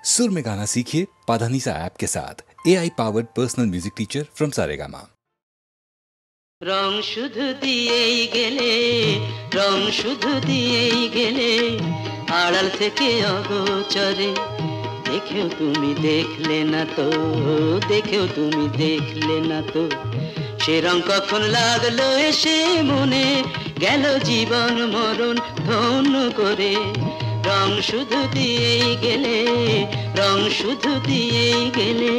सुर में गाना सीखिए पाधानीसा ऐप के साथ। AI powered personal music teacher from Saregama. রং শুধু দিয়েই গেলে, রং শুধু দিয়েই গেলে, আড়াল থেকে অগোচরে। দেখেও তুমি দেখলে না তো, দেখেও তুমি দেখলে না তো, সে রং কখন লাগলো এসে মনে, গেল জীবন মরণ ধন্য করে। রং শুধু দিয়েই গেলে, রং শুধু দিয়েই গেলে।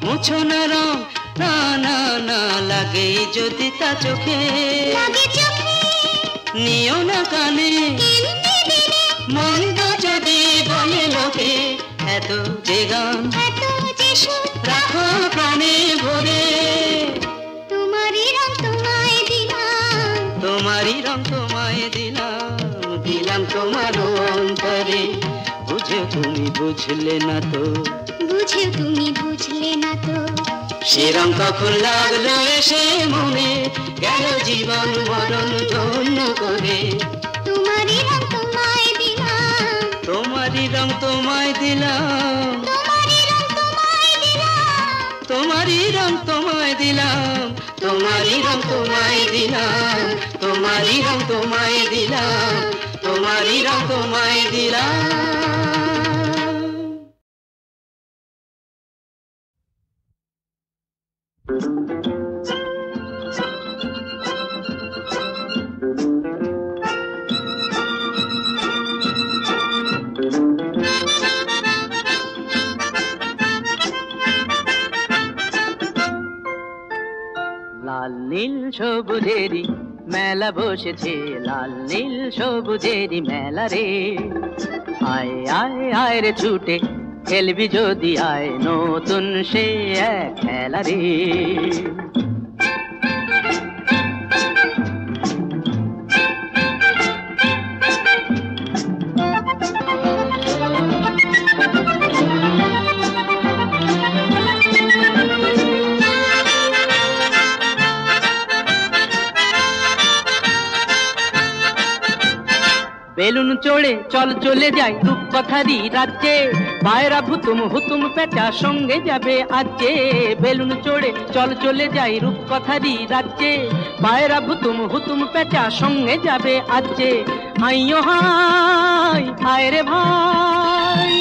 মুছো না রং, না না না লাগে যদি তা চোখে, নিও না কানে, মন্দ যদি বলে লোকে। এত যে গান রাখো প্রাণে ভরে, তোমারই রং তোমায় দিলাম, তোমারই রং তোমায় দিলাম, দিলাম তোমার অন্তরে। বুঝে তুমি বুঝলে না তো, বুঝে তুমি বুঝলে না তো, সে রং কখন লাগলো এসে মনে, গেল জীবন মরণ ধন্য করে। তোমারই রং তোমায় দিলাম, তোমারই রং তোমায় দিলাম, তোমারই রং তোমায় দিলাম, তোমারই রং তোমায় দিলাম, তোমারই রং তোমায় দিলাম, তোমারই রং তোমায় দিলাম। লাল নীল সবুজেরই মেলা বসেছে, লাল নীল সবুজেরই মেলা রে। আয় আয় আয় রে ছুটে খেলবি যদি আয়, নতুন সে এক খেলা রে। বেলুন চড়ে চল চলে যাই রূপকথারই রাজ্যে, পায়রা ভুতুম হুতুম পেঁচা সঙ্গে যাবে আজকে। বেলুন চড়ে চল চলে যাই রূপকথারই রাজ্যে, পায়রা ভুতুম হুতুম পেঁচা সঙ্গে যাবে আজকে। হাইয়ো হাই হায় রে ভাই,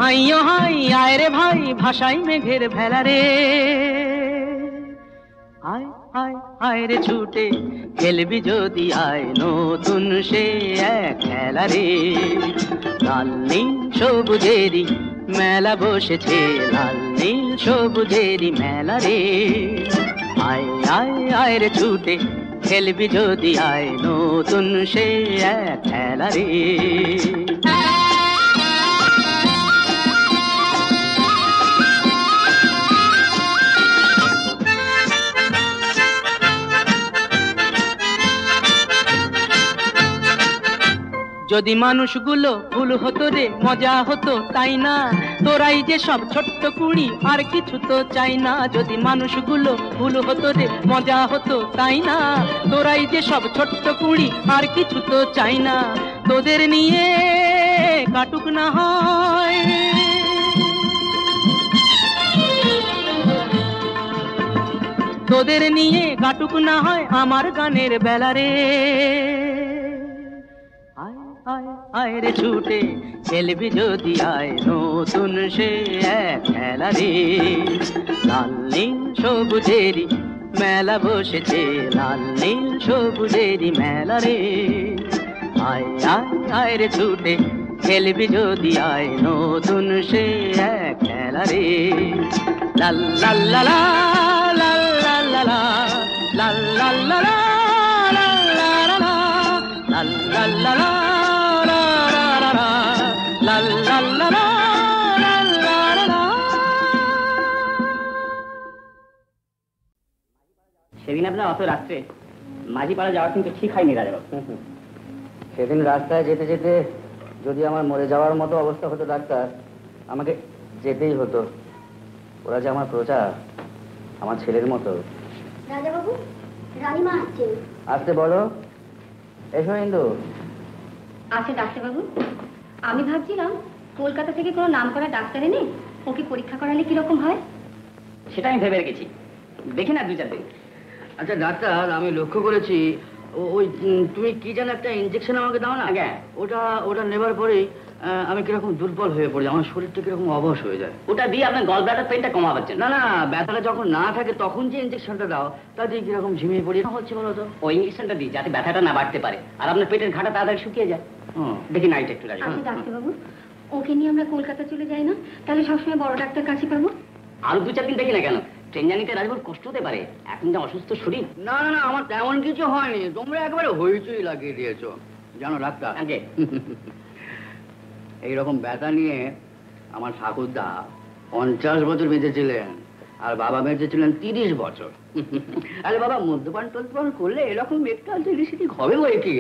হাইয়ো হাই আয় রে ভাই, ভাষাই মেঘের ভেলা রে। আয় আয় আয় রে ছুটে খেলবি যদি আয়, নতুন সে এক খেলা রে। লাল নীল সবুজেরই মেলা বসেছে, লাল নীল সবুজেরই মেলা রে। আয় আয় আয় রে ছুটে খেলবি যদি আয়, নতুন সে এক খেলা রে। যদি মানুষগুলো ভুল হতো রে মজা হতো তাই না, তোরাই যে সব ছোট্ট কুড়ি আর কিছু তো চাই না। যদি মানুষগুলো ভুল হতো রে মজা হতো তাই না, তোরাই যে সব ছোট্ট কুড়ি আর কিছু তো চাই না। তোদের নিয়ে কাটুক না হয় তোদের নিয়ে কাটুক না হয় আমার গানের বেলা রে। আয় আয় আয় রে ছুটে খেলবি যদি আয় নতুন সে এক খেলা রে। লাল নীল সবুজেরই মেলা বসেছে, লাল নীল সবুজেরই মেলা রে। আয় আয় আয় রে ছুটে খেলবি যদি আয় নতুন সে এক খেলা রে। লাল লাল লা লা লাল লাল লা লা লাল লাল লা লা লাল লা লা লাল লাল লা লা লাল লাল লা লা লাল লা লা। সেদিন আপনার অত রাত্রে মাঝিপাড়া যাওয়া কিন্তু ঠিক হয়নি রাজাবাবু। সেদিন রাস্তায় যেতে যেতে যদি আমার মরে যাওয়ার মতো অবস্থা হতো ডাক্তার, আমাকে যেতেই হতো। ওরা যে আমার প্রজা, আমার ছেলের মতো। রাজাবাবু, রানীমা আসছেন। আসতে বলো। এসো ইন্দু। আচ্ছা ডাক্তারবাবু, আমি ভাবছিলাম কলকাতা থেকে কোনো নামকরা ডাক্তার এনে ওকে পরীক্ষা করালে কিরকম হয়। সেটা আমি ভেবে রেখেছি, দেখি না 2-4 দিন। আচ্ছা ডাক্তার, আমি লক্ষ্য করেছি ওই তুমি কি যেন একটা ইনজেকশন আমাকে দাও না, ওটা ওটা নেবার পরেই আমি কিরকম দুর্বল হয়ে পড়ি, আমার শরীরটা কিরকম অবশ হয়ে যায়। ওটা দিয়ে আপনার গল ব্লাডার পেইনটা কমাবার জন্য। না না, ব্যথাটা যখন না থাকে তখন যে ইনজেকশনটা দাও তাতে কিরকম ঝিমিয়ে পড়ি হচ্ছে বলো তো। ওই ইনজেকশনটা দিই যাতে ব্যথাটা না বাড়তে পারে আর আপনার পেটের ঘাটা তাড়াতাড়ি শুকিয়ে যায়। দেখি না এটা একটু লাগে। আচ্ছা ডাক্তারবাবু, ওকে নিয়ে আমরা কলকাতা চলে যাই না, তাহলে সবসময় বড় ডাক্তার কাছে পাবো। আরো 2-4 দিন দেখি না কেন, ট্রেন জার্নিতে রাজবাবুর কষ্ট হতে পারে, এখন যে অসুস্থ শরীর। না না না, আমার তেমন কিছু হয়নি, তোমরা একেবারে হইচই লাগিয়ে দিয়েছো জানো ডাক্তার। আগে এইরকম ব্যথা নিয়ে আমার ঠাকুরদা 50 বছর বেঁচেছিলেন আর বাবা বেঁচেছিলেন 30 বছর। আরে বাবা, মদ্যপান টদ্যপান করলে এরকম একটা জিনিস হবে বই কি?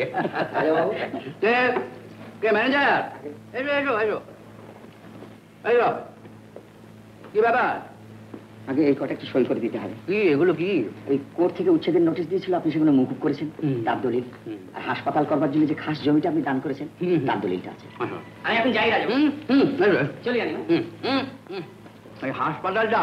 কে ম্যানেজার? এসো এসো এসো এসো। কি ব্যাপার? আগে এই কটা একটু সই করে দিতে হবে। কি এগুলো? কি ওই কোর্ট থেকে উচ্ছেদের নোটিশ দিয়েছিল, আপনি সেগুলো মকুব করেছেন, তার দলিল। আর হাসপাতাল করবার জন্য যে খাস জমিটা আপনি দান করেছেন, তার দলিলটা আছে। আমি এখন যাই রাজা, চলে জানি। এই হাসপাতালটা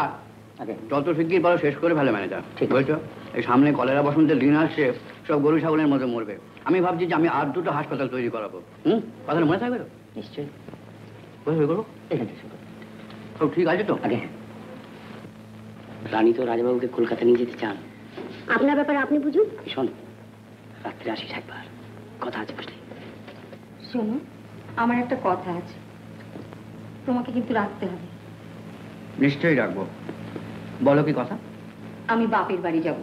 যত শিগগির বলো শেষ করে ফেলে ম্যানেজার, ঠিক বলছো? এই সামনে কলেরা বসন্তের দিন আসছে, সব গরু ছাগলের মতো মরবে। আমি ভাবছি যে আমি আর 2টো হাসপাতাল তৈরি করাবো। কথাটা মনে থাকবে তো? নিশ্চয়ই। কোথায় করবো? এখান থেকে সব ঠিক আছে তো? আগে রানী তো রাজাবাবুকে কলকাতা নিয়ে যেতে চান। আপনার ব্যাপারে আপনি বুঝুন। শোন, রাত্রে আসিস একবার, কথা আছে বুঝলি? শোনো, আমার একটা কথা আছে, তোমাকে কিন্তু রাখতে হবে। নিশ্চয়ই রাখবো, বলো কি কথা? আমি বাপের বাড়ি যাব,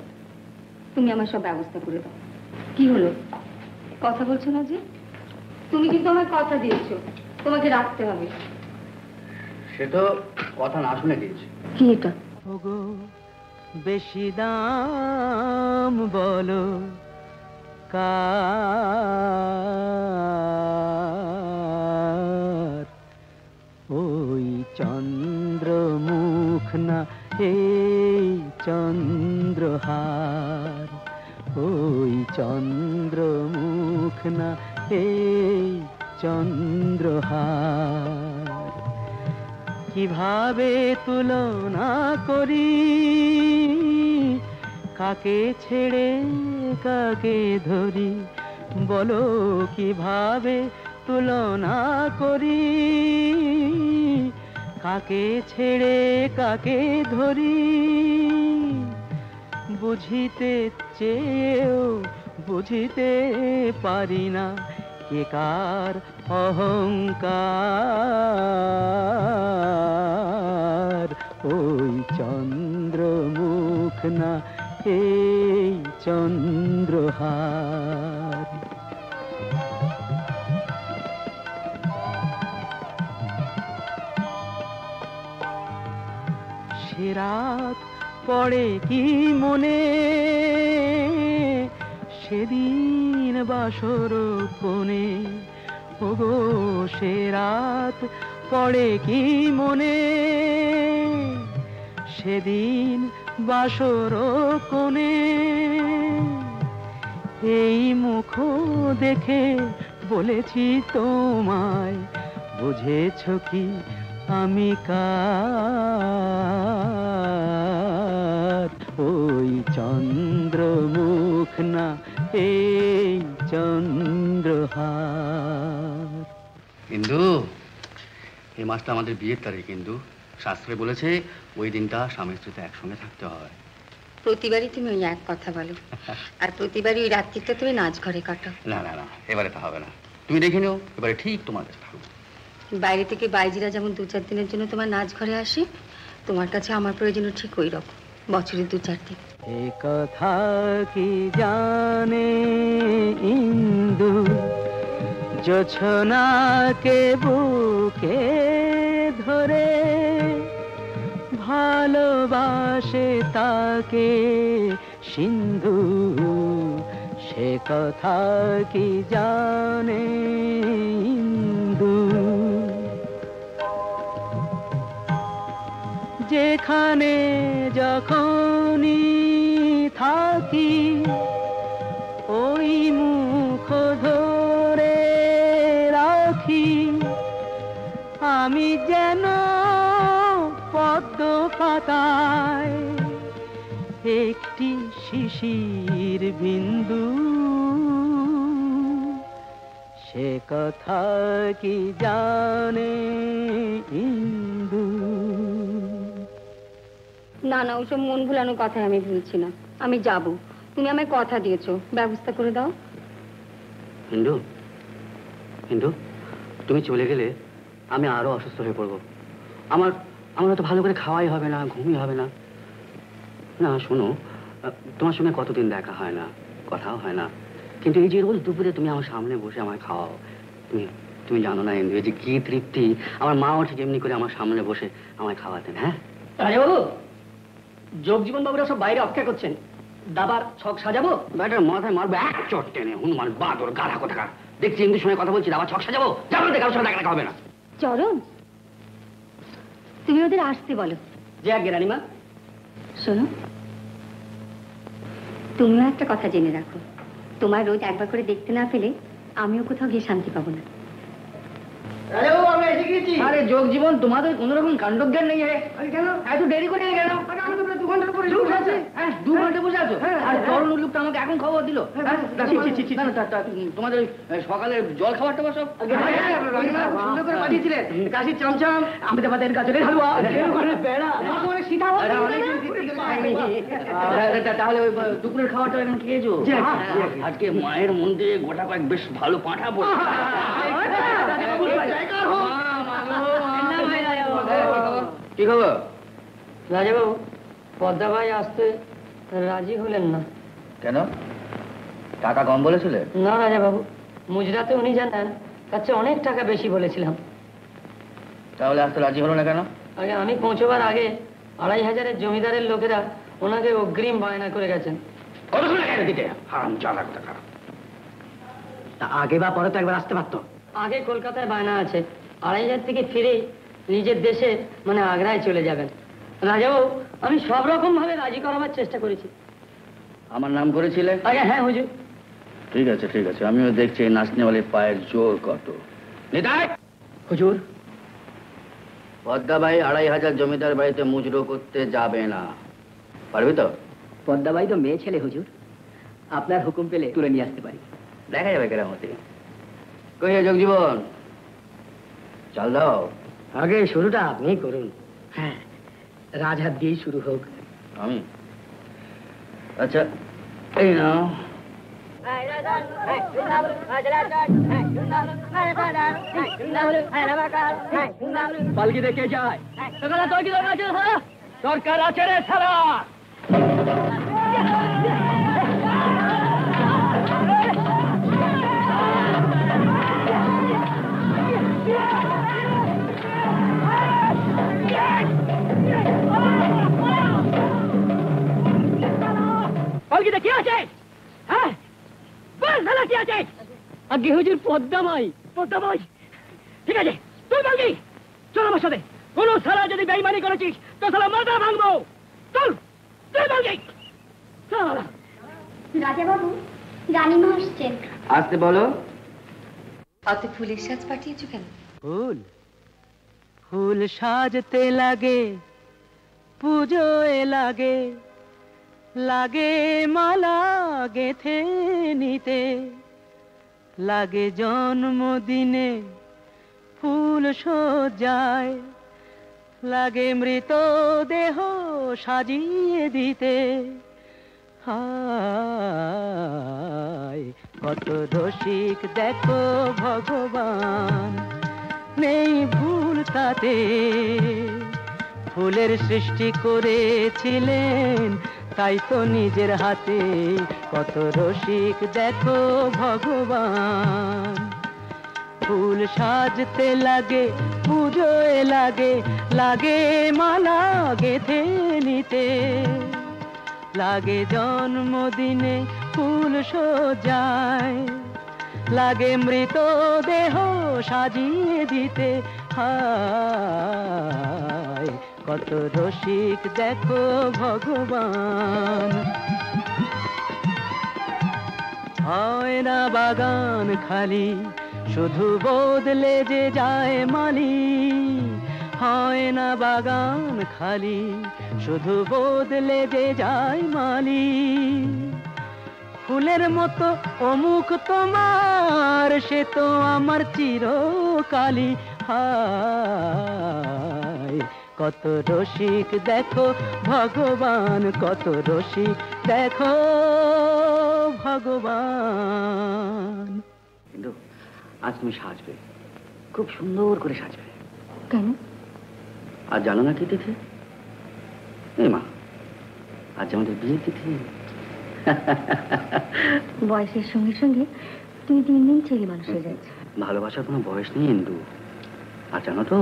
তুমি আমার সব ব্যবস্থা করে দাও। কি হলো, কথা বলছো না যে? তুমি কিন্তু আমার কথা দিয়েছো, তোমাকে রাখতে হবে। সে তো কথা না শুনে দিয়েছি। কি এটা? ওগো বেশি দাম বলো কার, ওই চন্দ্রমুখ না এই চন্দ্রহার, ওই চন্দ্রমুখ না এই চন্দ্রহার। কিভাবে তুলনা করি, কাকে ছেড়ে কাকে ধরি, বলো কিভাবে তুলনা করি, কাকে ছেড়ে কাকে ধরি। বুঝিতে চেয়েও বুঝিতে পারি না, কে কার অহংকার, ওই চন্দ্রমুখ না এই চন্দ্রহার। সে রাত পড়ে কি মনে, সেদিন বাসর কোণে ওগো সে রাত পড়ে কি মনে, সেদিন বাসর কোণে এই মুখ দেখে বলেছি তোমায়, বুঝেছ কি আমি কার? ওই চন্দ্রমুখ না এই চন্দ্রহার। কিন্তু এই মাসটা আমাদের বিয়ের তারিখ, কিন্তু শাস্ত্রে বলেছে ওই দিনটা স্বামী স্ত্রীতে একসঙ্গে থাকতে হয়। প্রতিবারই তুমি ওই এক কথা বলো, আর প্রতিবারই ওই রাত্রিটা তুমি নাচ ঘরে কাটাও। না না না, এবারে তা হবে না। তুমি দেখে নিও, এবারে ঠিক তোমার কাছে থাকবো। বাইরে থেকে বাইজিরা যেমন 2-4 দিনের জন্য তোমার নাচ ঘরে আসে, তোমার কাছে আমার প্রয়োজনও ঠিক ওই রকম, বছরে 2-4 দিন। এ কথা কি জানে ইন্দু, জোছনাকে বুকে ধরে ভালোবাসে তাকে সিন্ধু, সে কথা কি জানে ইন্দু? যেখানে যখনই থাকি ওই মুখ ধরে রাখি, আমি যেন পদ্ম পাতায় একটি শিশির বিন্দু, সে কথা কি জানে ইন্দু? না না, ওসব মন ভুলানো কথায় আমি ভুলছি না, আমি যাব। তুমি আমায় কথা দিয়েছো, ব্যবস্থা করে দাও। হিন্দু, হিন্দু, তুমি চলে গেলে আমি আরো অসুস্থ হয়ে পড়বো। আমার তো ভালো করে খাওয়াই হবে না, ঘুমই হবে না। না শোনো, তোমার সঙ্গে কতদিন দেখা হয় না, কথাও হয় না, কিন্তু এই যে রোজ দুপুরে তুমি আমার সামনে বসে আমায় খাওয়াও, তুমি জানো না হিন্দু, এই যে কি তৃপ্তি। আমার মাও ঠিক এমনি করে আমার সামনে বসে আমায় খাওয়াতেন। হ্যাঁ রাজাবাবু, যোগজীবন বাবুরা সব বাইরে অপেক্ষা করছেন, দাবার ছক সাজাবো? ব্যাটার মাথায় মারবে এক চট টেনে, হনুমান বাদর গাধা কোথাকার। দেখছি হিন্দুর সঙ্গে কথা বলছি, দাবার ছক সাজাবো, যাবো না, কারোর সঙ্গে দেখা হবে না। চরণ, তুমি ওদের আসতে বলো। যে আগে রানীমা। শোনো, তুমিও একটা কথা জেনে রাখো, তোমার রোজ একবার করে দেখতে না পেলে আমিও কোথাও গিয়ে শান্তি পাবো না। রাজাবাবু, আমরা এসে গেছি। আরে যোগজীবন, তোমাদের কোন রকম কাণ্ডজ্ঞান নেই। কেন এত দেরি করে কেন? আমি তো 2 ঘন্টা পরে বসে আছি। 2 ঘন্টা বসে আছো? আর চরণ লোকটা আমাকে এখন খবর দিল। তোমাদের সকালে জল খাবারটা সব সুন্দর করে পাঠিয়েছিলেন, কাশির চামচাম, আমাদের কাছে হালুয়া, তাহলে ওই দুপুরের খাবারটা এখন খেয়েছো? আজকে মায়ের মন্দিরে গোটা কয়েক বেশ ভালো পাঁঠা বসে। কি খবর রাজাবাবু? পদ্মা ভাই আসতে রাজি হলেন না। কেন? টাকা কম বলেছিলেন? না রাজাবাবু, মুজরাতে উনি জানেন তার চেয়ে অনেক টাকা বেশি বলেছিলাম। তাহলে আসতে রাজি হলো না কেন? আগে আমি পৌঁছবার আগে 2500-এর জমিদারের লোকেরা ওনাকে অগ্রিম বায়না করে গেছেন। আগে বা পরে তো একবার আসতে পারতো। আগে কলকাতায় বায়না আছে, 2500 থেকে ফিরে নিজের দেশে মানে আগ্রায় চলে যাবেন। রাজাবাবু, আমি সব রকম ভাবে রাজি করাবার চেষ্টা করেছি। আমার নাম করেছিলে? আগে হ্যাঁ হুজুর। ঠিক আছে ঠিক আছে, আমিও দেখছি এই নাচনেওয়ালির পায়ের জোর কত। নিতাই! হুজুর, পদ্মাবাই 2500 জমিদার বাড়িতে মুজরো করতে যাবে না, পারবি তো? পদ্মাবাই তো মেয়ে ছেলে হুজুর, আপনার হুকুম পেলে তুলে নিয়ে আসতে পারি। দেখা যাবে কেরামতি। কই হে যোগজীবন, চাল দাও। আগে শুরুটা আপনি করুন। হ্যাঁ, রাজহাত দিয়েই শুরু হোক। আমি? আচ্ছা, এই নাও। পালকি দেখে যায় সরকার আছে রে সারা। পালকিতে কি আছে? হ্যাঁ, বল সালা কি আছে? আগে হুজুর পদ্মা মাই। বলতে বই ঠিক আছে তুই বলবি চল আমার সাথে কোনো সালা যদি বেইমানি করেছিস তো সালা মাথা ভাঙবো চল তুই বলবি রাজা বাবু রানীমা আসছেন আসতে বলো। অত ফুলের সাজ পাঠিয়েছো কেন? ফুল ফুল সাজতে লাগে পুজোয় লাগে লাগে মালা গেথে নিতে লাগে জন্মদিনে ফুল সজ্জায় লাগে মৃত দেহ সাজিয়ে দিতে হায় কত রসিক দেখো ভগবান নেই ভুল তাতে ফুলের সৃষ্টি করেছিলেন তাই তো নিজের হাতে কত রসিক দেখো ভগবান ফুল সাজতে লাগে পুজোয় লাগে লাগে মালা গেথে নিতে লাগে জন্মদিনে ফুল সজ্জায় লাগে মৃত দেহ সাজিয়ে দিতে হায় কত রসিক দেখো ভগবান হয় না বাগান খালি শুধু বদলে যে যায় মালি হয় না বাগান খালি শুধু বদলে যে যায় মালি ফুলের মতো অমুক তোমার সে তো আমার চিরকালি হায় কত রসিক দেখো ভগবান কত রসিক দেখো ভগবান। কিন্তু আজ তুমি সাজবে খুব সুন্দর করে সাজবে। কেন? আর জানো না কি তিথি? এই মা আজ আমাদের বিয়ের তিথি। বয়সের সঙ্গে সঙ্গে তুই দিন দিন ছেলে মানুষ হয়ে যাচ্ছে। ভালোবাসার কোনো বয়স নেই ইন্দু। আর জানো তো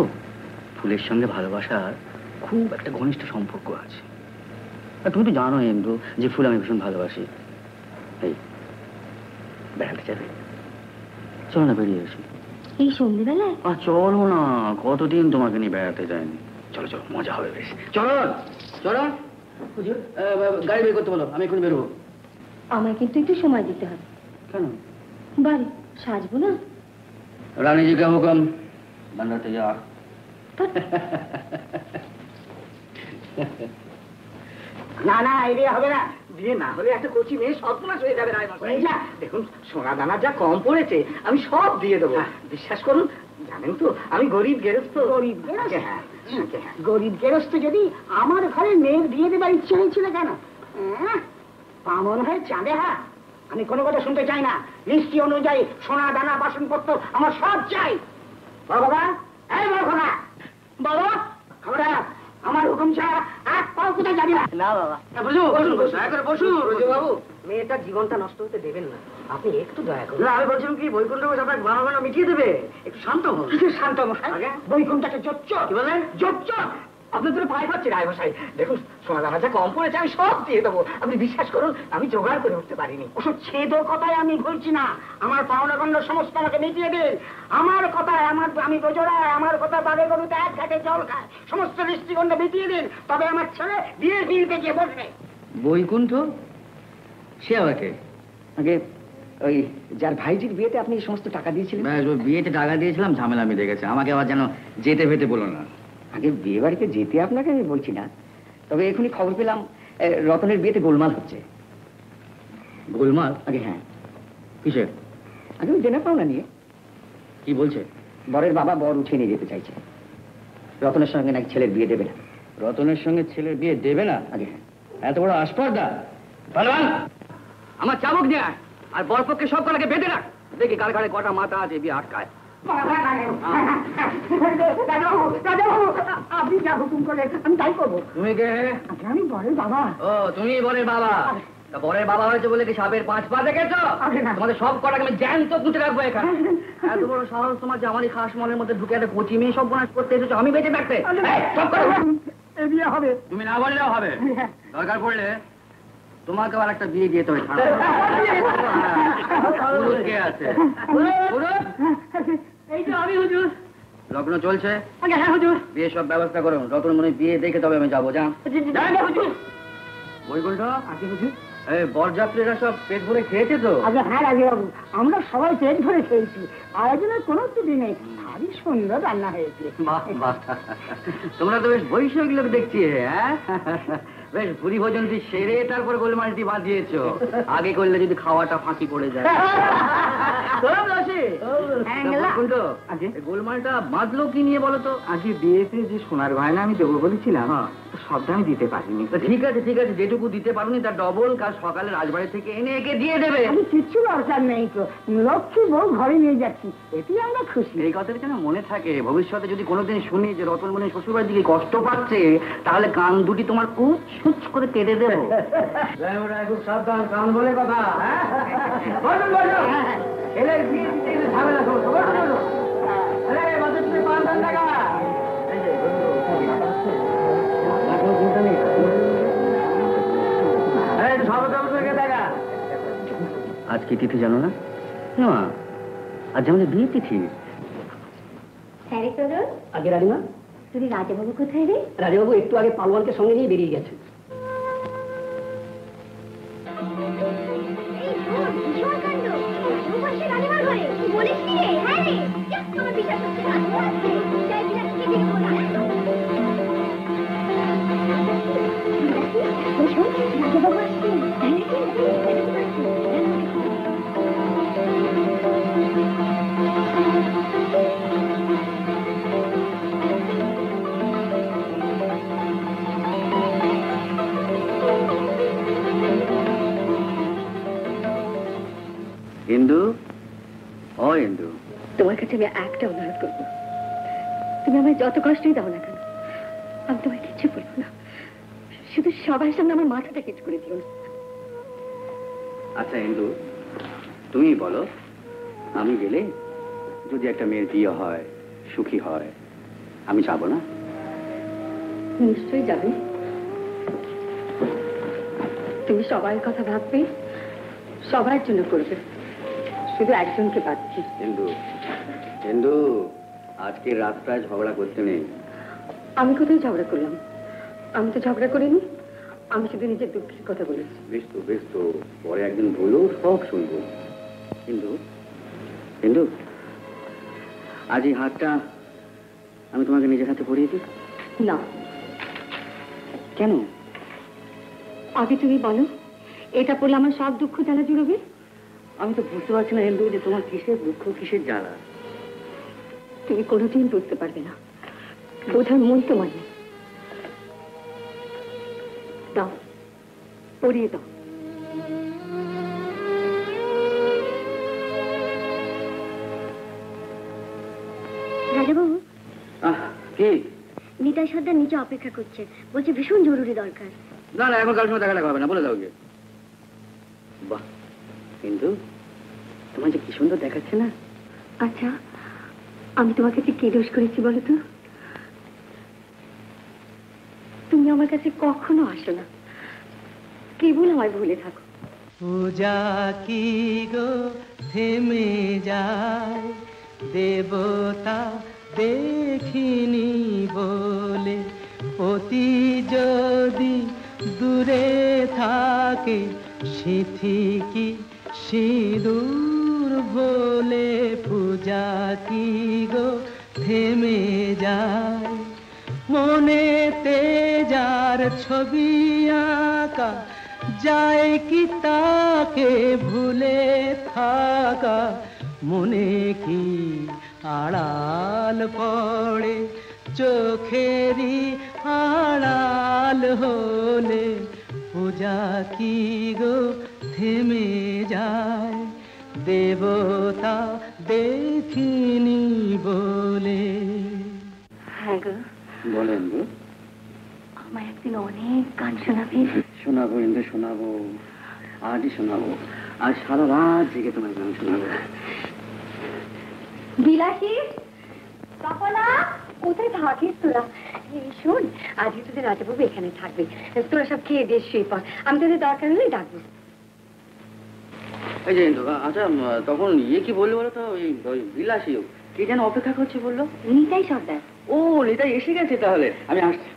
ফুলের সঙ্গে ভালোবাসার খুব একটা ঘনিষ্ঠ সম্পর্ক আছে। আর তুমি তো জানো ইন্দু যে ফুল আমি ভীষণ ভালোবাসি। এই বেড়াতে যাবে? চলো না বেরিয়ে এসো। এই সন্ধ্যেবেলায়? আর চলো না, কতদিন তোমাকে নিয়ে বেড়াতে যায়নি। চলো চলো মজা হবে বেশ। চলো চলো গাড়ি বের করতে বলো, আমি এখন বেরোবো। আমায় কিন্তু একটু সময় দিতে হবে। কেন? বাড়ি সাজবো না। रानी जी का हुक्म बन तैयार। না না আইডিয়া হবে না, বিয়ে না হলে একটা কচি মেয়ে সর্বনাশ হয়ে যাবে। দেখুন সোনা দানা যা কম পড়েছে আমি সব দিয়ে দেবো, বিশ্বাস করুন। জানেন তো আমি গরিব গেরস্ত। গরিব গেরস্ত? হ্যাঁ গরিব গেরস্ত। যদি আমার ঘরে মেয়ের বিয়ে দেবার ইচ্ছে হয়েছিল কেন? পামন হয়ে চাঁদে হা। আমি কোনো কথা শুনতে চাই না। লিস্টি অনুযায়ী সোনা দানা বাসনপত্র আমার সব চাই। বাবা এই বাবা বাবা খবর আমার হুকুম ছাড়া এক পাও কোথায় যাবি না। না বাবা বসুন বাবু। মেয়েটার জীবনটা নষ্ট হতে দেবেন না, আপনি একটু দয়া করুন। আমি বলছিলাম কি বৈকুণ্ঠ আপনার ঘন ঘন মিটিয়ে দেবে, একটু শান্ত হন। শান্ত মশাই, বৈকুণ্ঠকে জোচ্চ কি বলে? জোচ্চ আপনার জন্য পায়ে পাচ্ছি রায় মশাই। দেখুন সোনা দানা যা কম পড়েছে আমি সব দিয়ে দেবো, আপনি বিশ্বাস করুন। আমি জোগাড় করে উঠতে পারিনি। ওসব ছেদো কথায় আমি বলছি না, আমার পাওনা গণ্ড সমস্ত আমাকে মিটিয়ে দিন। আমার কথায় আমি প্রজরায়, আমার কথা বাগে গরুতে এক ঘাটে জল খায়, সমস্ত দৃষ্টিগণ্ড মিটিয়ে দিন, তবে আমার ছেলে বিয়ের বিলতে গিয়ে বসবে। বৈকুণ্ঠ সে আমাকে আগে ওই যার ভাইজির বিয়েতে আপনি সমস্ত টাকা দিয়েছিলেন। বিয়েতে টাকা দিয়েছিলাম, ঝামেলা মিটে গেছে। আমাকে আবার যেন যেতে ফেতে বলো না। আগে বিয়ে বাড়িতে যেতে আপনাকে আমি বলছি না, তবে এখনই খবর পেলাম রতনের বিয়েতে গোলমাল হচ্ছে। গোলমাল? আগে হ্যাঁ। কিসের? আগে ওই দেনা পাওনা নিয়ে। কি বলছে? বরের বাবা বর উঠিয়ে নিয়ে যেতে চাইছে। রতনের সঙ্গে নাকি ছেলের বিয়ে দেবে না। রতনের সঙ্গে ছেলের বিয়ে দেবে না? আগে হ্যাঁ। এত বড় আসপর্দা! পালোয়ান আমার চাবুক নিয়ে আয়, আর বরপক্ষে সব কটাকে বেঁধে রাখ। দেখি কার কারে কটা মাথা আছে বিয়ে আটকায়। আপনি যা হুকুম করে আমি তাই করবো। তুমি কে? আমি বরের বাবা। ও তুমি বরের বাবা? বরের বাবা হয়েছে বলে কি সাপের 5 পা দেখেছ? তোমাদের সব কটাকে আমি জ্যান্ত পুঁতে রাখবো এখানে। এত বড় সাহস তোমার যে আমারই খাস মনের মধ্যে ঢুকে একটা কচি মেয়ে সব বনাশ করতে এসেছো, আমি বেঁচে থাকতে? বিয়ে হবে? তুমি না বললেও হবে। দরকার পড়লে তোমাকে আর একটা বিয়ে দিয়ে তবে কে আছে? এই তো আমি হুজুর। লগ্ন চলছে? হ্যাঁ হুজুর। বিয়ে সব ব্যবস্থা করো, রতন মনে বিয়ে দেখে তবে আমি যাবো। যা হুজুর। বৈকুণ্ঠ, এই বরযাত্রীরা সব পেট ভরে খেয়েছে তো? আচ্ছা হ্যাঁ রাজবাবু, আমরা সবাই পেট ভরে খেয়েছি, আয়োজনের কোনো ত্রুটি নেই, ভারী সুন্দর রান্না হয়েছে। বাহ বাহ, তোমরা তো বেশ বৈষয়িক লোক দেখছি। হ্যাঁ, বেশ ভুরি ভোজনটি সেরে তারপর গোলমালটি বাঁধিয়েছো। আগে করলে যদি খাওয়াটা ফাঁকি পড়ে যায়। গোলমালটা বাঁধলো কি নিয়ে বলো তো? আজকে বিয়েতে যে সোনার গয়না আমি দেবো বলেছিলাম, সবটা আমি দিতে পারিনি। ঠিক আছে ঠিক আছে, যেটুকু দিতে পারোনি তার ডবল কাল সকালে রাজবাড়ি থেকে এনে একে দিয়ে দেবে। আমি কিচ্ছু দরকার নেই তো, লক্ষ্মী বউ ঘরে নিয়ে যাচ্ছি, এটি আমরা খুশি। এই কথাটা যেন মনে থাকে, ভবিষ্যতে যদি কোনোদিন শুনি যে রতন মনে শ্বশুরবাড়ির দিকে কষ্ট পাচ্ছে, তাহলে কান দুটি তোমার উচ্ছ করে কেটে দেবো। খুব সাবধান, কান বলে কথা। আজ কি তিথি জানো না? না, আজ আমাদের বিয়ে তিথি। হ্যাঁ রে সজল, আগে রানীমা, তুই রাজাবাবু কোথায় রে? রাজাবাবু একটু আগে পালোয়ানকে সঙ্গে নিয়ে বেরিয়ে গেছে। ইন্দু, ও ইন্দু, তোমার কাছে আমি একটা অনুরোধ করবো, তুমি আমায় যত কষ্টই দাও না কেন, আমি তোমায় কিচ্ছু বলবো না, শুধু সবার সামনে আমার মাথাটা কেটে করে দিও না। আচ্ছা ইন্দু, তুমি বলো, আমি গেলে যদি একটা মেয়ের বিয়ে হয়, সুখী হয়, আমি যাবো না? নিশ্চয়ই যাবে। তুমি সবার কথা ভাববে, সবার জন্য করবে, শুধু একজনকে পাচ্ছি। ইন্দু, ইন্দু, আজকে রাতটায় ঝগড়া করতে নেই। আমি কোথায় ঝগড়া করলাম? আমি তো ঝগড়া করিনি, আমি শুধু নিজের দুঃখের কথা বলেছি। বেশ তো বেশ তো, পরে একদিন বলো, সব শুনবো। কিন্তু কিন্তু আজ এই হাতটা আমি তোমাকে নিজের হাতে পরিয়ে দিই। না। কেন? আগে তুমি বলো, এটা পড়লে আমার সব দুঃখ জ্বালা জুড়বে? আমি তো বুঝতে পারছি না ইন্দু, যে তোমার কিসের দুঃখ, কিসের জ্বালা। তুমি কোনোদিন বুঝতে পারবে না, বোঝার মন তোমার নেই। দাও, পড়িয়ে দাও। রাজাবাবু, কি? নিতাই সর্দার নিচে অপেক্ষা করছে, বলছে ভীষণ জরুরি দরকার। না না, এখন কার সময় দেখা হবে না, বলে দাও গিয়ে। বাহ, কিন্তু তোমার যে কি সুন্দর দেখাচ্ছে না। আচ্ছা, আমি তোমার কাছে কি দোষ করেছি বলো তো? তুমি আমার কাছে কখনো আসো না, কেবল আমায় ভুলে থাকো। পূজা কি গো থেমে যায়, দেবতা দেখিনি বলে, অতি যদি দূরে থাকে, সিথি কি সিঁদুর বলে। পূজা কি গো থেমে যায়, মনেতে যার ছবি আঁকা, যায় কি তাকে ভুলে থাকা, মনে কি আড়াল পড়ে, চোখেরই আড়াল হলে। পূজা কি গো থেমে যায়, দেবতা দেখিনি বলে। হ্যাঁ গো, বলেন গো। আমার একদিন অনেক গান শোনাবি? শোনাবো ইন্দু, শোনাবো, আজই শোনাবো, আজ সারা রাত জেগে তোমার গান শোনাবো। বিলাসী, কপলা, কোথায় থাকিস তোরা? শোন, আজকে তোদের রাজাবাবু এখানে থাকবে, তোরা সব খেয়ে দিয়ে শুয়ে পড়, আমি তোদের দরকার হলে ডাকবো। এই যে আচ্ছা, তখন ইয়ে কি বললো বলো তো, ওই বিলাসী কে যেন অপেক্ষা করছে বললো? নিতাই সর্দার। ও, নিতাই এসে গেছে, তাহলে আমি আসছি।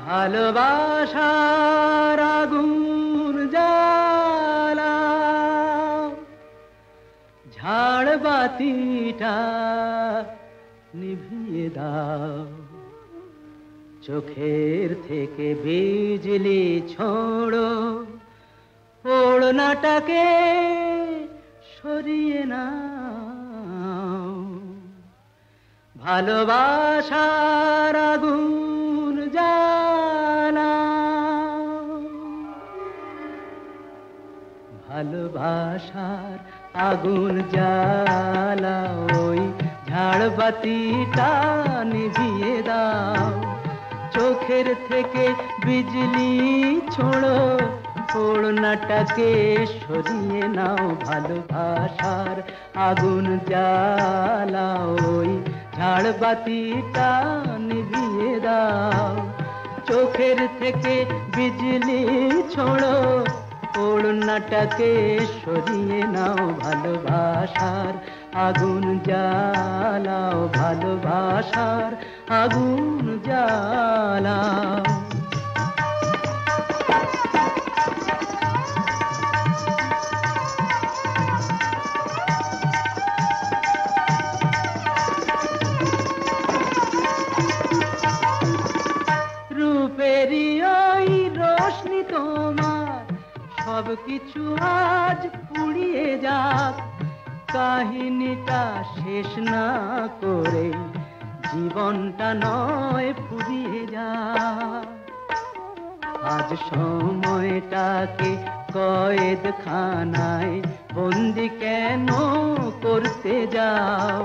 ভালোবাসার আগুন জ্বালা, ঝাড়বাতিটা নিভিয়ে দাও, চোখের থেকে বিজলি ছোড়ো, ওড়নাটাকে সরিয়ে নাও। ভালোবাসার আগুন জ্বালা, ভালোবাসার আগুন জ্বালা, ওই ঝাড়বাতিটা নিভিয়ে দাও, চোখের থেকে বিজলি ছোড়ো, ওড়নাটাকে সরিয়ে নাও। ভালোবাসার আগুন জ্বালা, ওই ঝাড়বাতিটা নিভিয়ে দাও, চোখের থেকে বিজলি ছোড়ো, ওড়নাটাকে সরিয়ে নাও। ভালোবাসার আগুন জ্বালাও, ভালোবাসার আগুন জ্বালাও। রূপেরই ওই রোশনি তোমার সব কিছু আজ পুড়িয়ে যাক, কাহিনীটা শেষ না করে জীবনটা নয় ফুরিয়ে যাক। আজ সময়টাকে কয়েদখানায় বন্দি কেন করতে যাও,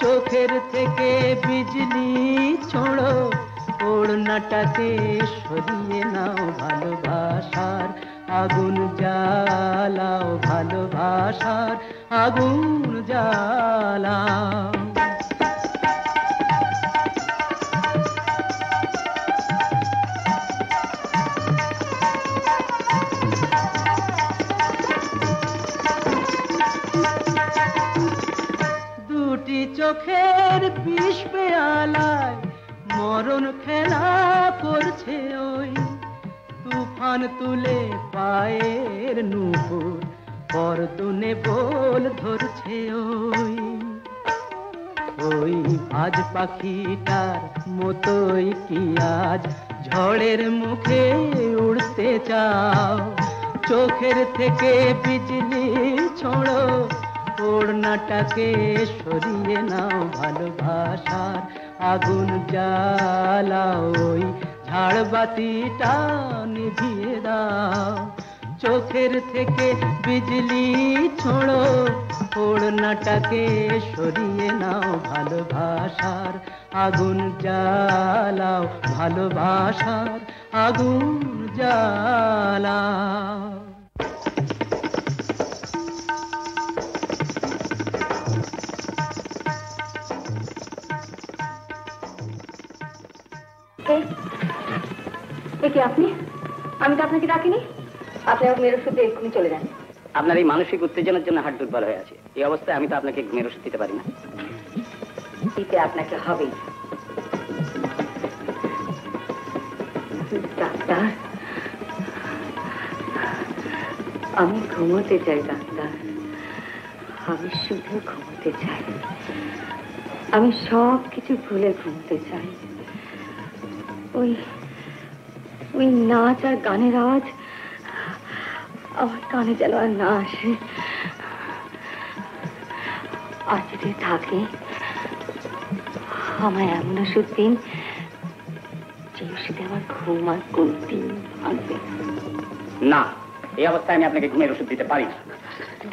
চোখের থেকে বিজলি ছোড়ো, ওড়নাটাকে সরিয়ে নাও। ভালোবাসার আগুন জ্বালাও, ভালোবাসার আগুন জ্বালাও। দুটি চোখের বিষ পেয়ালায় মরণ খেলা করছে ওই, তুফান তুলে পায়ের নুপুর পরদুনে বল ধরছে ওই। ওই আজ পাখিটার মতোই কি আজ ঝড়ের মুখে উড়তে চাও, চোখের থেকে বিজলি ছোড়ো, ওড়নাটাকে সরিয়ে নাও। ভালোবাসার আগুন জ্বালাও, ওই ঝাড়বাতিটা নিভিয়ে দাও, চোখের থেকে বিজলি ছোড়ো, ওড়নাটাকে সরিয়ে নাও। ভালোবাসার আগুন জ্বালাও, ভালোবাসার আগুন জ্বালাও। একে আপনি? আমি তো আপনাকে ডাকিনি। আপনি ঘুমের ওষুধ দিয়ে এক্ষুনি চলে যান। আপনার এই মানসিক উত্তেজনার জন্য হাট দুর্বল হয়ে আছে, এই অবস্থায় আমি তো আপনাকে ঘুমের ওষুধ দিতে পারি না। দিতে আপনাকে হবেই। ডাক্তার, আমি ঘুমোতে চাই ডাক্তার, আমি শুধু ঘুমোতে চাই, আমি সব কিছু ভুলে ঘুমোতে চাই। ওই ওই নাচ আর গানের আওয়াজ আমার কানে যেন আর না আসে। আর যদি থাকে আমায় এমন ওষুধ দিন যে ওষুধে আমার ঘুম আর কোনদিন ভাঙবে না। এই অবস্থায় আমি আপনাকে ঘুমের ওষুধ দিতে পারি না।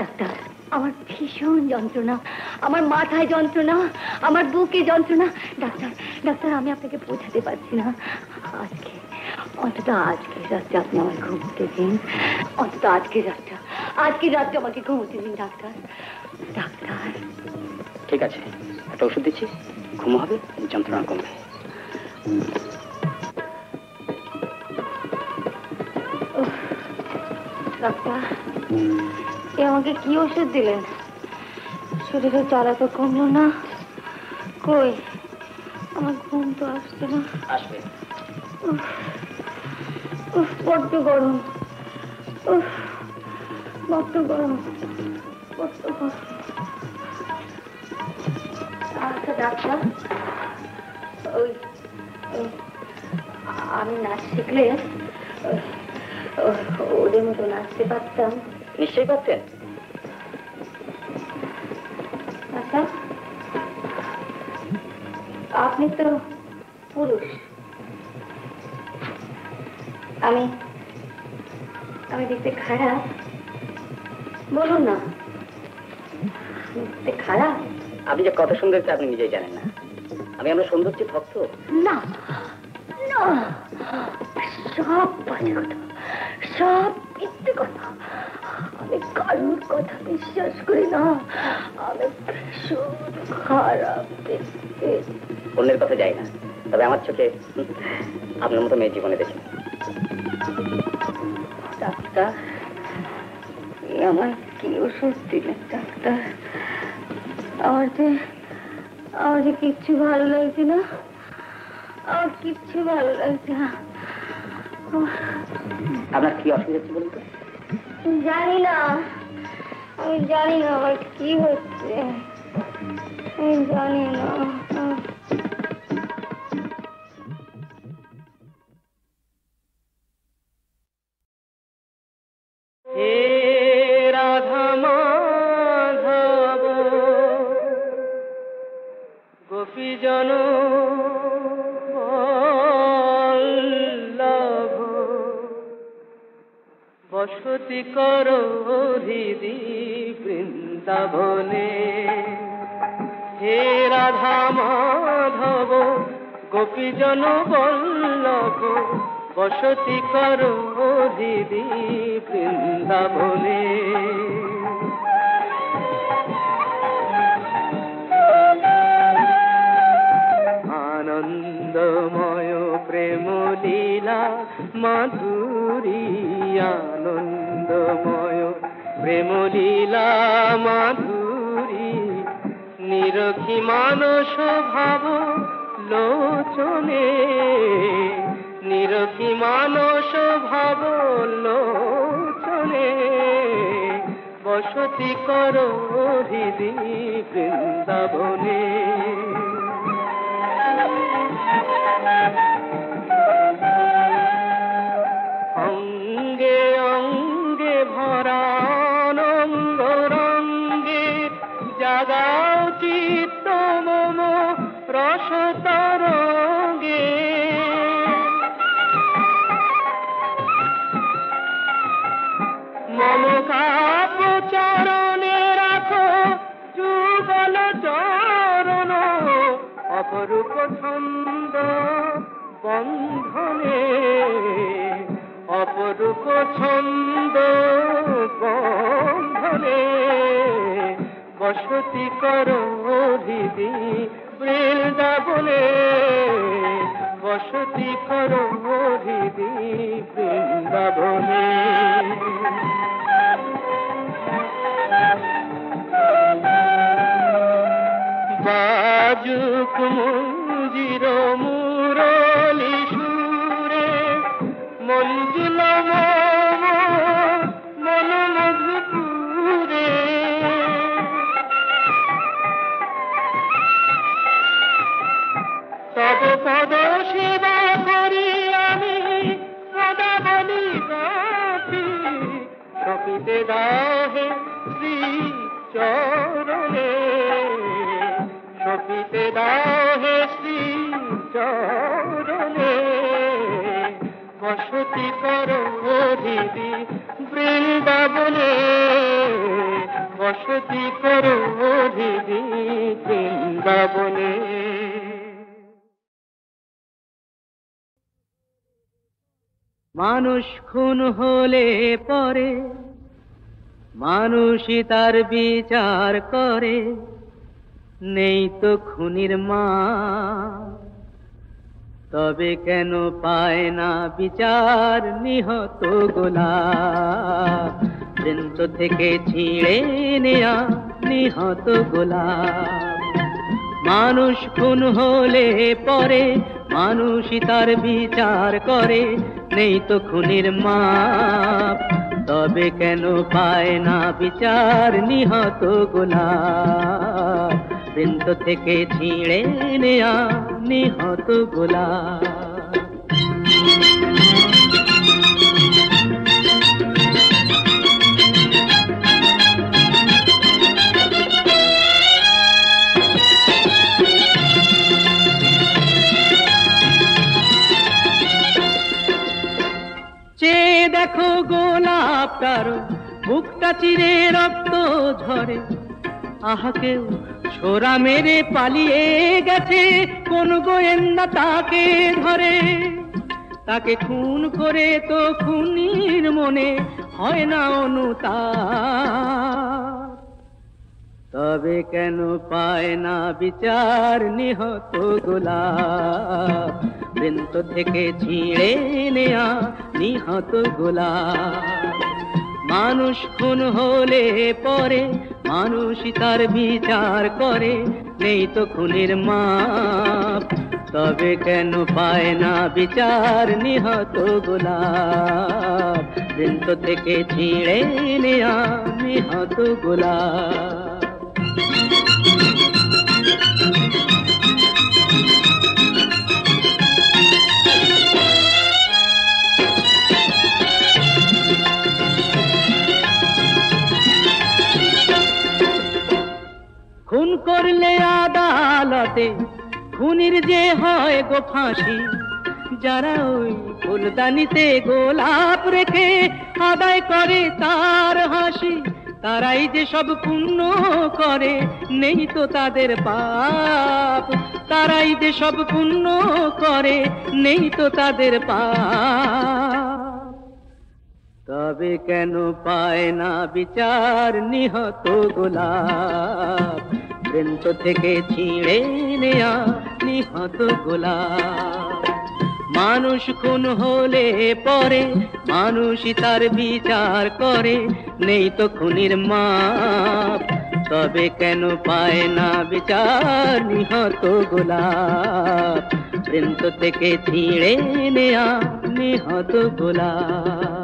ডাক্তার, আমার ভীষণ যন্ত্রণা, আমার মাথায় যন্ত্রণা, আমার বুকে যন্ত্রণা। ডাক্তার ডাক্তার, আমি আপনাকে বোঝাতে পারছি না। আজকে অন্তত আজকে রাত্রে আপনি আমার ঘুমোতে দিন, অন্তত আজকে রাত্রে আমাকে ঘুমোতে দিন ডাক্তার। ডাক্তার ঠিক আছে, একটা ওষুধ দিচ্ছি, ঘুম হবে, যন্ত্রণা কমবে। ডাক্তার এ আমাকে কি ওষুধ দিলেন? শরীরে জ্বালা তো কমলো না, কই আমার ঘুম তো আসছে না। আসবে। বড্ড গরম, বড্ড গরম, বড্ড গরম। আচ্ছা ডাক্তার, ওই আমি নাচ শিখলে ওদের মতো নাচতে পারতাম? নিশ্চয়ই পারতেন। আচ্ছা, আপনি তো পুরুষ, আমি দেখতে খারাপ? বলুন না, দেখতে খারাপ? আপনি যে কত সুন্দর আপনি নিজেই জানেন না। আমরা সৌন্দর্যের ভক্ত। না না, সব বাজে কথা, সব মিথ্যে কথা। আমি কারোর কথা বিশ্বাস করি না। আমি ভীষণ খারাপ দেখতে। অন্যের কথা যাই না, তবে আমার চোখে আপনার মতো মেয়ের জীবনে দেখি। ডাক্তার আমার কি ওষুধ দিলেন ডাক্তার? আমার যে কিচ্ছু ভালো লাগছে না, আমার কিচ্ছু ভালো লাগছে না। আপনার কি অসুবিধা হচ্ছে বলুন তো? জানি না, আমি জানি না আমার কি হচ্ছে, আমি জানি না। হে রাধা মাধব গোপীজন বল্লভ, বসতি করো হৃদি বৃন্দাবনে। হে রাধা মাধব গোপীজন বল্লভ, বসতি করো হৃদি বৃন্দাবনে। আনন্দময় প্রেম লীলা মাধুরী, আনন্দময় প্রেম লীলা মাধুরী, নিরখি মানস ভাব লোচনে, নিরখি মানস ভাব লোচনে, বসতি করো হৃদি বৃন্দাবনে। অঙ্গে অঙ্গে ভরা অনঙ্গ রঙ্গে, জাগাও চিত্ত মম রস তরঙ্গে। মম কাব্য চরণে রাখো যুগল চরণ, অপরূপ ছন্দ বন্ধনে, অপরূপ ছন্দ বন্ধনে, বসতি করো হৃদি বৃন্দাবনে, বসতি করো হৃদি বৃন্দাবনে। বাজুক মঞ্জির মুরলি সুরে, মঞ্জুল মন মধুপুরে, তব পদ সেবা করি আমি সদা বলি গাছি, সপিতে দাহে শ্রী চরণে, সপিতে দাহে শ্রী চরণে, বসতি করো হৃদি বৃন্দাবনে, বসতি করো হৃদি বৃন্দাবনে। মানুষ খুন হলে পরে মানুষই তার বিচার করে, নেই তো খুনির মা, তবে কেন পায় না বিচার নিহত গোলাপ, বৃন্ত থেকে ছিঁড়ে নেয়া নিহত গোলাপ। মানুষ খুন হলে পরে মানুষই তার বিচার করে, নেই তো খুনির মাপ, তবে কেন পায় না বিচার নিহত গোলাপ, বৃন্ত থেকে ছিঁড়ে নেয়া নিহত গোলাপ। চেয়ে দেখো গোলাপটার বুকটা চিরে রক্ত ঝরে, আহা কেউ ছোরা মেরে পালিয়ে গেছে, কোন গোয়েন্দা তাকে ধরে, তাকে খুন করে তো খুনির মনে হয় না অনুতাপ, তবে কেন পায় না বিচার নিহত গোলাপ, বৃন্ত থেকে ছিঁড়ে নেয়া নিহত গোলাপ। মানুষ খুন হলে পরে মানুষই তার বিচার করে, নেই তো খুনির মাপ, তবে কেন পায় না বিচার নিহত গোলাপ, বৃন্ত থেকে ছিঁড়ে নেয়া নিহত গোলাপ। খুন করলে আদালতে খুনির যে হয় গো ফাঁসি, যারা ওই ফুলদানিতে গোলাপ রেখে আদায় করে তার হাসি, তারাই যে সব পুণ্য করে, নেই তো তাদের পাপ, তারাই যে সব পুণ্য করে, নেই তো তাদের পাপ, তবে কেন পায় না বিচার নিহত গোলাপ, বৃন্ত থেকে ছিঁড়ে নেয়া নিহত গোলাপ। মানুষ খুন হলে পরে মানুষই তার বিচার করে, নেই তো খুনির মাপ, তবে কেন পায় না বিচার নিহত গোলাপ, বৃন্ত থেকে ছিঁড়ে নেয়া নিহত গোলাপ।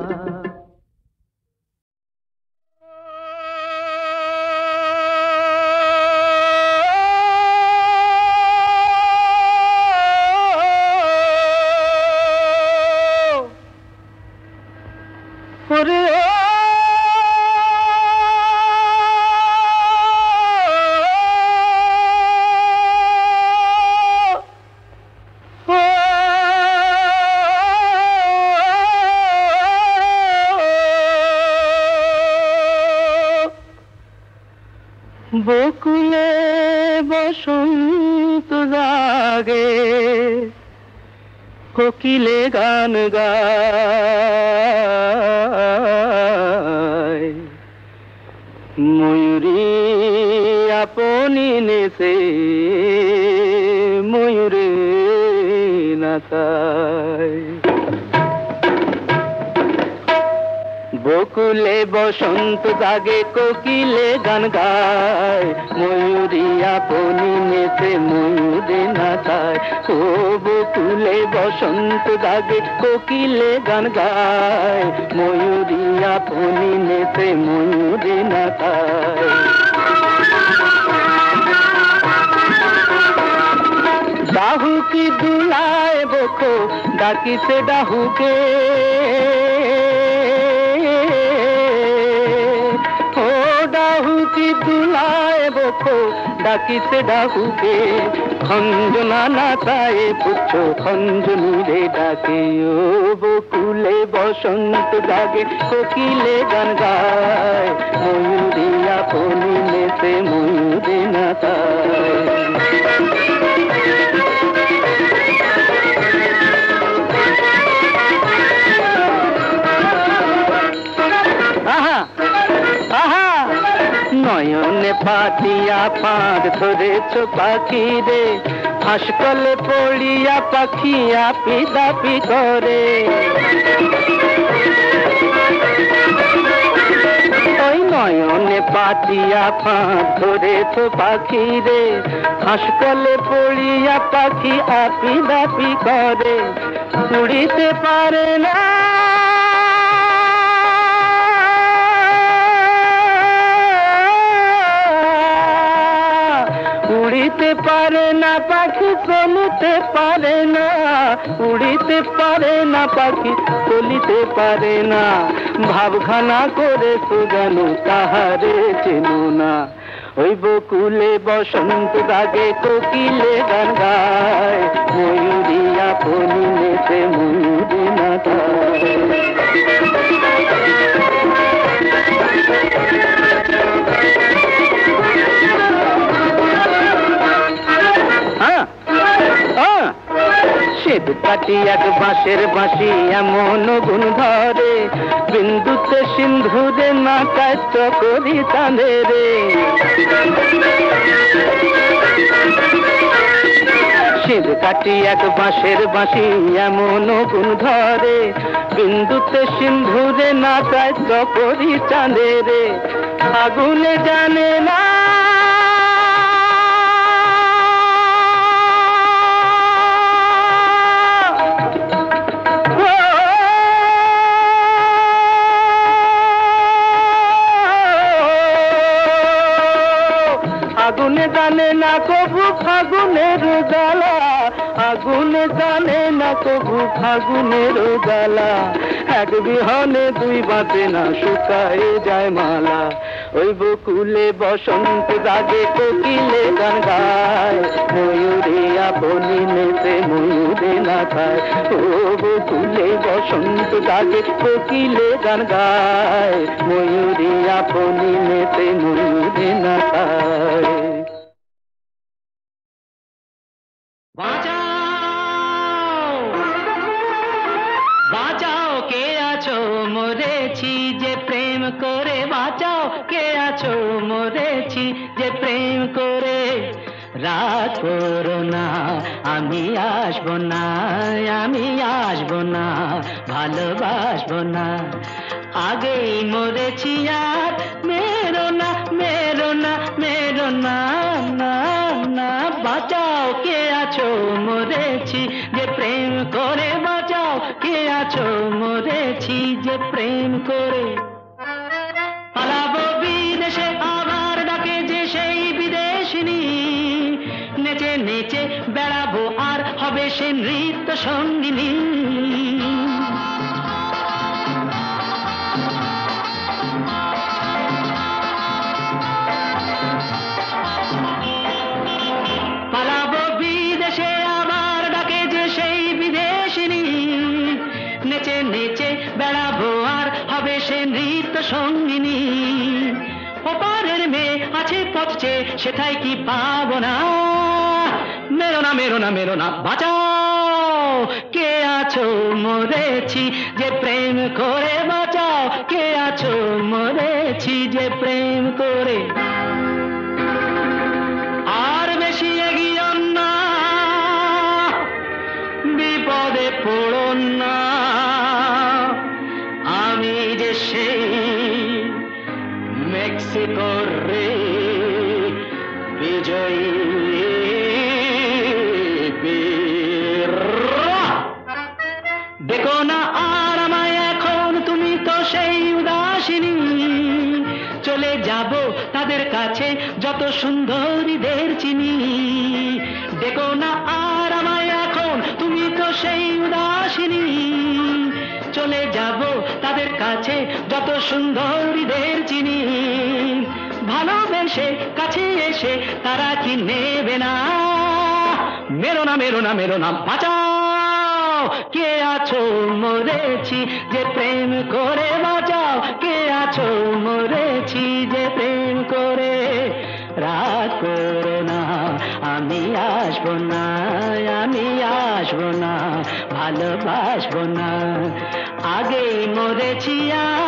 বকুলে বসন্ত জাগে, কোকিলে গান গায়, ময়ূরী আপনি নেছে ময়ূরে নাচায়। বকুলে বসন্ত জাগে, কোকিলে গান গায়, ময়ূরী আপনি নেচে ময়ূরে নাচায়। ও বকুলে বসন্ত জাগে, কোকিলে গান গায়, ময়ূরী আপনি নেচে ময়ূরে নাচায়। ডাহুকি দুলায় বকো ডাকিছে ডাহুকে, ডাহুকি দুলায় বকো ডাকিছে ডাহুকে, খঞ্জনা নাচায় পুচ্ছ খঞ্জনি রে ডাকে। ও বকুলে বসন্ত জাগে, কোকিলে গান গায়, ময়ূরী আপনি নেচে ময়ূরে নাচায়। নয়নে পাতিয়া ফাঁদ ধরেছ পাখি রে, হাসকলে পড়িয়া পাখি আপি দাপি করে। ওই নয়নে পাতিয়া ফাঁদ ধরেছ পাখি রে, হাসকলে পড়িয়া পাখি আপি দাপি করে। উড়িতে পারে না উড়িতে পারে না পাখি, চলিতে পারে না। উড়িতে পারে না পাখি, চলিতে পারে না। ভাবখানা করে সুজানো তাহারে চেনো না। ওই বকুলে বসন্ত রাগে কোকিলে গান গায়, ময়ূরিয়া পনিনেতে ময়ূরী না গায়। শ্বেত কাটি এক বাঁশের বাঁশি এমন গুণ ধরে, বিন্দুতে সিন্ধুরে না কাজ করি টানে রে। শ্বেত কাটি এক বাঁশের বাঁশি এমন গুণ ধরে, বিন্দুতে সিন্ধুরে না কাজ করি টানে রে। আগুনে জানে না আগুনে জানে না কবু ফাগুনের জ্বালা, আগুনে জানে না কবু ফাগুনের জ্বালা। এক বিহনে দুই বাঁচে না, শুকায় যায় মালা। ওই বকুলে বসন্ত রাগে কোকিলে গান গায়, ময়ূরিয়া পনিনেতে ময়ূরে না খায়। ও বকুলে বসন্ত রাগে কোকিলে গান গায়, ময়ূরিয়া পনিনেতে ময়ূরে না খায়। বাঁচাও বাঁচাও কে আছো, মরেছি যে প্রেম করে। বাঁচাও কে আছো, মরেছি যে প্রেম করে। রাত করো না, আমি আসবো না, আমি আসবো না, ভালোবাসবো না। আগেই মরেছি আর মেরো না, মেরো না, মেরো না, না না। বাঁচাও কে আছো, মরেছি যে প্রেম করে। বাঁচাও কে আছো, মরেছি যে প্রেম করে। পালাবো বিদেশে আবার ডাকে যে সেই বিদেশিনী, নেচে নেচে বেড়াবো আর হবে সে নৃত্য সঙ্গিনী। পালাবো বিদেশে আবার ডাকে যে সেই বিদেশিনী, নেচে নেচে বেড়াবো আর হবে সে নৃত্য সঙ্গিনী। ওপারের মেয়ে আছে পথে, সেটাই কি পাবো না। মেরো না, মেরো না, মেরো না। বাঁচাও কে আছো, মরেছি যে প্রেম করে। বাঁচাও কে আছো, মরেছি যে প্রেম করে। আর বেশি এগিয়ে না, বিপদে পড়ো না। আমি যে সেই মেক্সিকোর রে বিজয়ী বীর। দেখো না আর আমায় এখন, তুমি তো সেই উদাসিনী। চলে যাব তাদের কাছে যত সুন্দরীদের চিনি। দেখো না আর আমায় এখন, তুমি তো সেই উদাসিনী। চলে যাব তাদের কাছে যত সুন্দরীদের চিনি। ভালোবেসে কাছে এসে তারা কি নেবে না। মেরো না, মেরো না, মেরো না। বাঁচাও কে আছো, মরেছি যে প্রেম করে। বাঁচাও কে আছো, মরেছি যে প্রেম করে। রাত করো না, আমি আসবো না, আমি আসবো না, ভালোবাসবো না। আগেই মরেছি আর